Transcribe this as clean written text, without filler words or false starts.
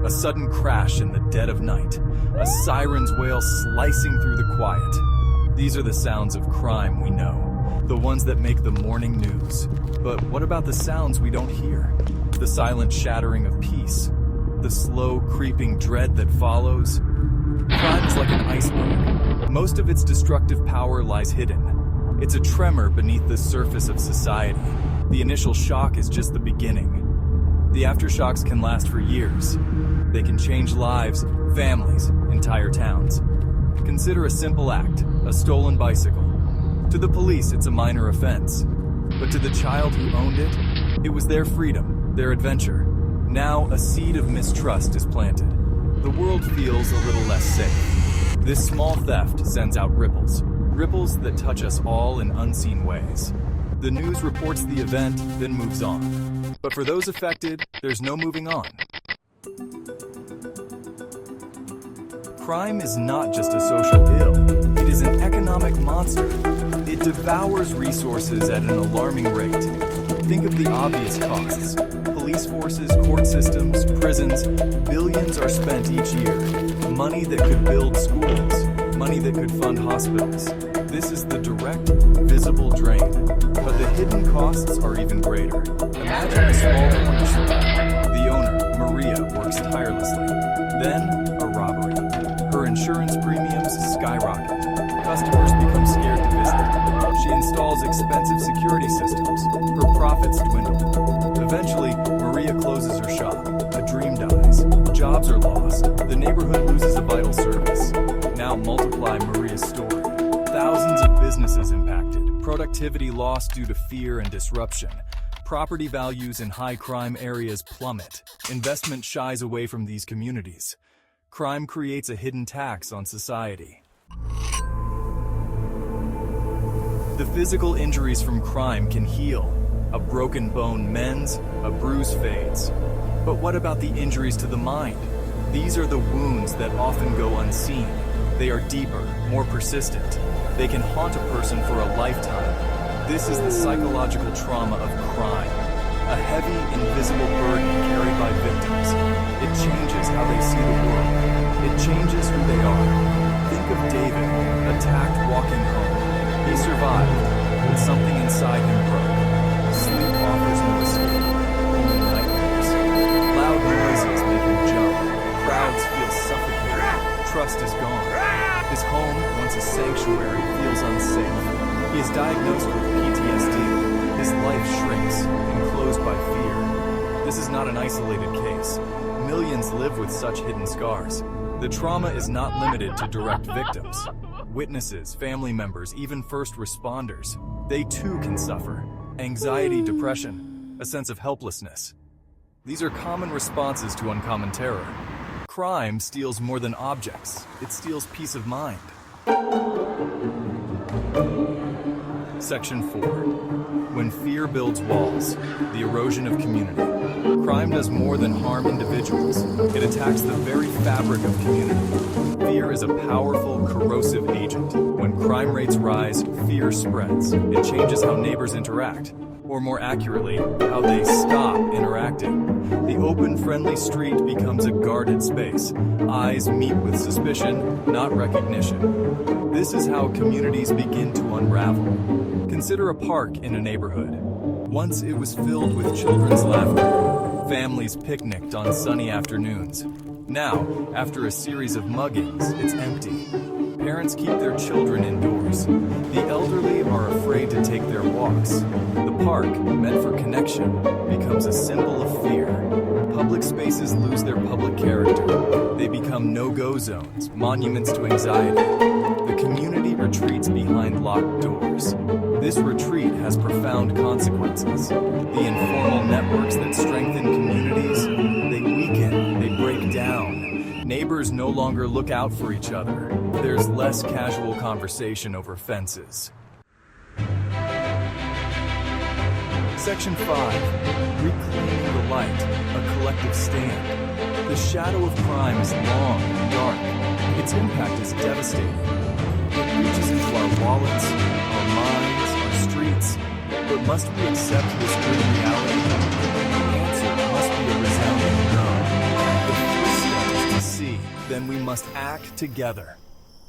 A sudden crash in the dead of night. A siren's wail slicing through the quiet. These are the sounds of crime we know, the ones that make the morning news. But what about the sounds we don't hear? The silent shattering of peace, the slow creeping dread that follows. Crime is like an iceberg. Most of its destructive power lies hidden. It's a tremor beneath the surface of society. The initial shock is just the beginning. The aftershocks can last for years. They can change lives, families, entire towns. Consider a simple act, a stolen bicycle. To the police, it's a minor offense. But to the child who owned it, it was their freedom, their adventure. Now, a seed of mistrust is planted. The world feels a little less safe. This small theft sends out ripples. Ripples that touch us all in unseen ways. The news reports the event, then moves on. But for those affected, there's no moving on. Crime is not just a social ill, it is an economic monster. It devours resources at an alarming rate. Think of the obvious costs. Police forces, court systems, prisons, billions are spent each year. Money that could build schools, money that could fund hospitals. This is the direct, visible drain. But the hidden costs are even greater. Imagine a small corner shop. The owner, Maria, works tirelessly. Then, a robbery. Her insurance premiums skyrocket. Customers become scared to visit. She installs expensive security systems. Her profits dwindle. Eventually, Maria closes her shop. A dream dies. Jobs are lost. The neighborhood loses a vital service. Now multiply Maria's story. Thousands of businesses impacted. Productivity lost due to fear and disruption. Property values in high-crime areas plummet. Investment shies away from these communities. Crime creates a hidden tax on society. The physical injuries from crime can heal. A broken bone mends, a bruise fades. But what about the injuries to the mind? These are the wounds that often go unseen. They are deeper, more persistent. They can haunt a person for a lifetime. This is the psychological trauma of crime. A heavy, invisible burden carried by victims. It changes how they see the world. It changes who they are. Think of David, attacked walking home. He survived, but something inside him broke. Sleep offers no escape, only nightmares. Loud noises make him jump. Crowds feel suffocated. Trust is gone. His home, once a sanctuary, feels unsafe. He is diagnosed with PTSD. His life shrinks, enclosed by fear. This is not an isolated case. Millions live with such hidden scars. The trauma is not limited to direct victims. Witnesses, family members, even first responders, they too can suffer. Anxiety, depression, a sense of helplessness. These are common responses to uncommon terror. Crime steals more than objects. It steals peace of mind. Section 4. When fear builds walls, the erosion of community. Crime does more than harm individuals. It attacks the very fabric of community. Fear is a powerful, corrosive agent. When crime rates rise, fear spreads. It changes how neighbors interact. Or more accurately, how they stop interacting. The open, friendly street becomes a guarded space. Eyes meet with suspicion, not recognition. This is how communities begin to unravel. Consider a park in a neighborhood. Once it was filled with children's laughter. Families picnicked on sunny afternoons. Now, after a series of muggings, it's empty. Parents keep their children indoors. The elderly are afraid to take their walks. The park, meant for connection, becomes a symbol of fear. Public spaces lose their public character. They become no-go zones, monuments to anxiety. The community retreats behind locked doors. This retreat has profound consequences. The informal networks that strengthen communities, they weaken, they break down. Neighbors no longer look out for each other. There's less casual conversation over fences. Section 5. Reclaiming the light, a collective stand. The shadow of crime is long and dark. Its impact is devastating. It reaches into our wallets, our minds, our streets. But must we accept this grim reality? The answer must be a resounding no. The then we must act together.